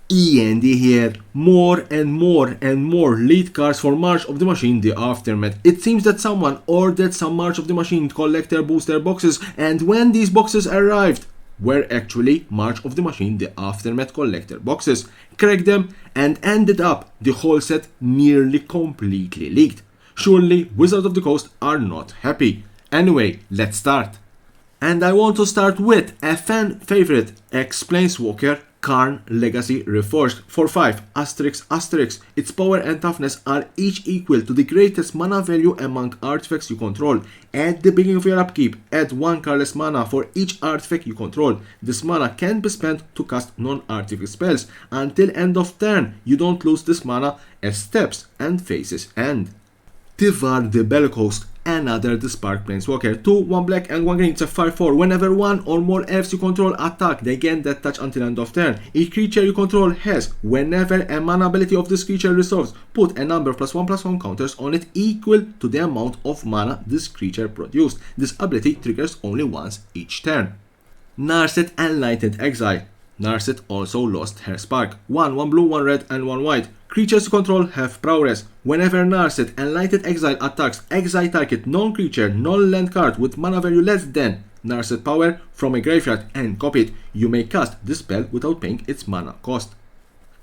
E.N.D here. More and more lead cards for March of the Machine The Aftermath. It seems that someone ordered some March of the Machine collector booster boxes, and when these boxes arrived, were actually March of the Machine The Aftermath collector boxes. Cracked them and ended up the whole set nearly completely leaked. Surely Wizards of the Coast are not happy. Anyway, let's start. And I want to start with a fan favorite, Planeswalker Karn Legacy Reforged for 5 ***. Its power and toughness are each equal to the greatest mana value among artifacts you control. At the beginning of your upkeep, add 1 cardless mana for each artifact you control. This mana can be spent to cast non-artifact spells. Until end of turn, you don't lose this mana as steps and phases end. Tivar the Bellicose, another Desparked Planeswalker. 2, 1 black and 1 green. It's a 5/4. Whenever one or more elves you control attack, they gain that touch until end of turn. Each creature you control has, whenever a mana ability of this creature resolves, put a number of +1/+1 counters on it equal to the amount of mana this creature produced. This ability triggers only once each turn. Narset Enlightened Exile. Narset also lost her spark. 1 blue, 1 red and 1 white. Creatures you control have prowess. Whenever Narset Enlightened Exile attacks, exile target non-creature, non-land card with mana value less than Narset power from a graveyard and copy it. You may cast this spell without paying its mana cost.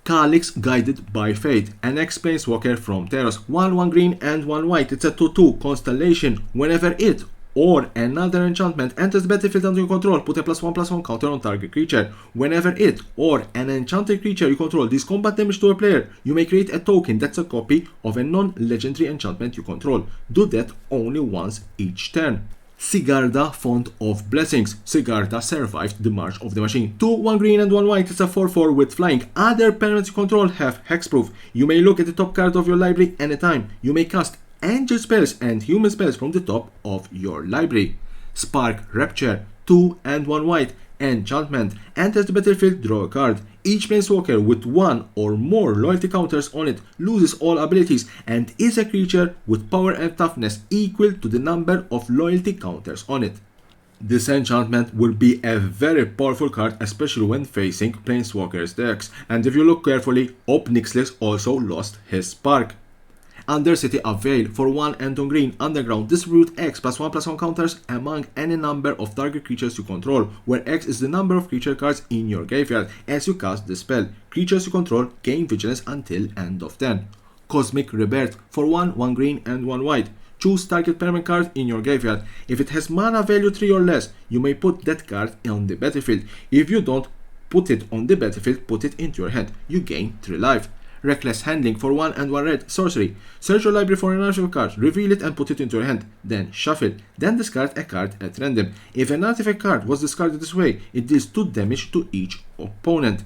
Calyx Guided by Fate, an Planeswalker from Theros. 1 green and 1 white. It's a 2/2 constellation. Whenever it or another enchantment enters the battlefield under your control, put a +1/+1 counter on target creature. Whenever it or an enchanted creature you control deals combat damage to a player, you may create a token that's a copy of a non-legendary enchantment you control. Do that only once each turn. Sigarda Font of Blessings. Sigarda survived the March of the Machine. 2, 1 green and 1 white. It's a 4/4 with flying. Other permanents you control have hexproof. You may look at the top card of your library anytime. You may cast angel spells and human spells from the top of your library. Spark Rapture. 2 and 1 white. Enchantment. Enters the battlefield, draw a card. Each Planeswalker with 1 or more loyalty counters on it loses all abilities and is a creature with power and toughness equal to the number of loyalty counters on it. This enchantment will be a very powerful card, especially when facing Planeswalkers decks. And if you look carefully, Obnixlis also lost his spark. Undercity of Veil. For 1 and 2 green. Underground. Distribute X +1/+1 counters among any number of target creatures you control, where X is the number of creature cards in your graveyard as you cast the spell. Creatures you control gain vigilance until end of turn. Cosmic Rebirth. For 1 green and 1 white. Choose target permanent card in your graveyard. If it has mana value 3 or less, you may put that card on the battlefield. If you don't put it on the battlefield, put it into your hand. You gain 3 life. Reckless Handling. For 1 and 1 red. Sorcery. Search your library for an artifact card, reveal it and put it into your hand. Then shuffle. Then discard a card at random. If an artifact card was discarded this way, it deals 2 damage to each opponent.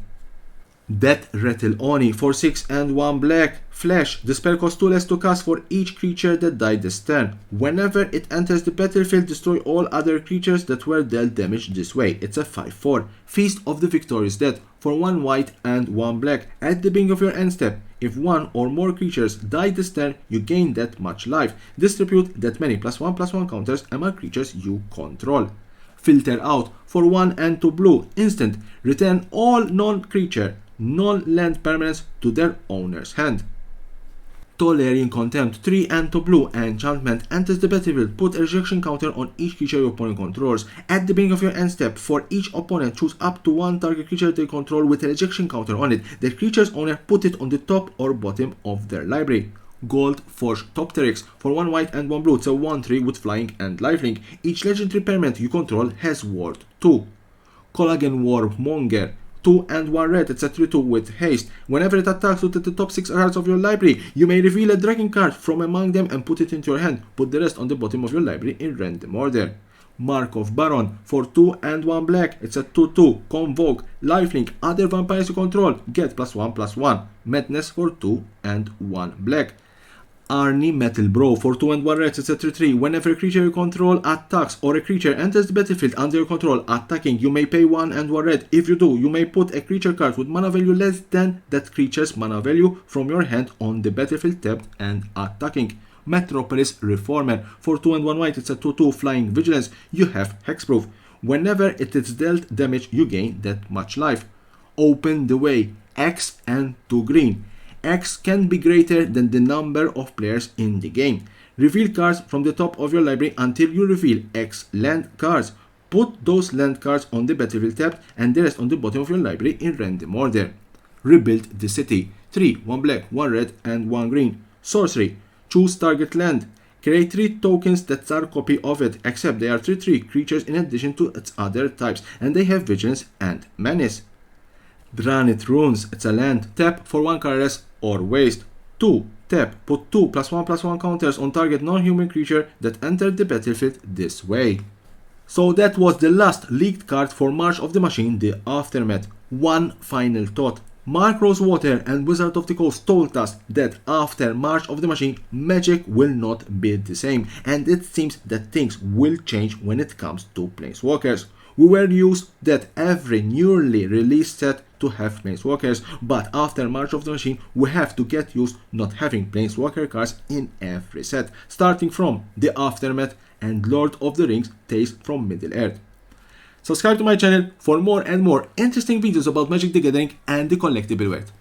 Death Rattle Oni. For 6 and 1 black. Flash. The spell costs 2 less to cast for each creature that died this turn. Whenever it enters the battlefield, destroy all other creatures that were dealt damage this way. It's a 5/4. Feast of the Victorious Dead. For 1 white and 1 black. At the beginning of your end step, if 1 or more creatures die this turn, you gain that much life. Distribute that many +1/+1 counters among creatures you control. Filter Out. For 1 and 2 blue. Instant. Return all non-creature, non-land permanents to their owner's hand. Tolerian Contempt. 3 and 2 blue. Enchantment. Enters the battlefield. Put a rejection counter on each creature your opponent controls. At the beginning of your end step, for each opponent, choose up to 1 target creature they control with a rejection counter on it. The creature's owner put it on the top or bottom of their library. Gold Forge Topteryx. For 1 white and 1 blue. It's a 1/3 with flying and lifelink. Each legendary permanent you control has ward 2. Collagen Warmonger. 2 and 1 red. It's a 3/2 with haste. Whenever it attacks with the top 6 cards of your library, you may reveal a dragon card from among them and put it into your hand. Put the rest on the bottom of your library in random order. Mark of Baron. For 2 and 1 black. It's a 2/2. Convoke. Lifelink. Other vampires you control get +1/+1. Madness. For 2 and 1 black. Arnie Metal Bro. For 2 and 1 red. It's a 3/3. Whenever a creature you control attacks or a creature enters the battlefield under your control attacking, you may pay 1 and 1 red. If you do, you may put a creature card with mana value less than that creature's mana value from your hand on the battlefield tapped and attacking. Metropolis Reformer. For 2 and 1 white. It's a 2/2 flying vigilance. You have hexproof. Whenever it is dealt damage, you gain that much life. Open the Way. X and 2 green. X can be greater than the number of players in the game. Reveal cards from the top of your library until you reveal X land cards. Put those land cards on the battlefield tapped and the rest on the bottom of your library in random order. Rebuild the city. 3, 1 black, 1 red, and 1 green. Sorcery. Choose target land. Create 3 tokens that are a copy of it, except they are 3/3 creatures in addition to its other types, and they have vigilance and menace. Dranit Runes. It's a land. Tap for 1 colorless or waste. 2. Tap. Put 2 +1/+1 counters on target non-human creature that entered the battlefield this way. So that was the last leaked card for March of the Machine, the Aftermath. One final thought. Mark Rosewater and Wizard of the Coast told us that after March of the Machine, Magic will not be the same, and it seems that things will change when it comes to Planeswalkers. We were used that every newly released set to have Planeswalkers, but after March of the Machine, we have to get used not having Planeswalker cards in every set, starting from the Aftermath and Lord of the Rings Tales from Middle-earth. Subscribe to my channel for more and more interesting videos about Magic the Gathering and the collectible world.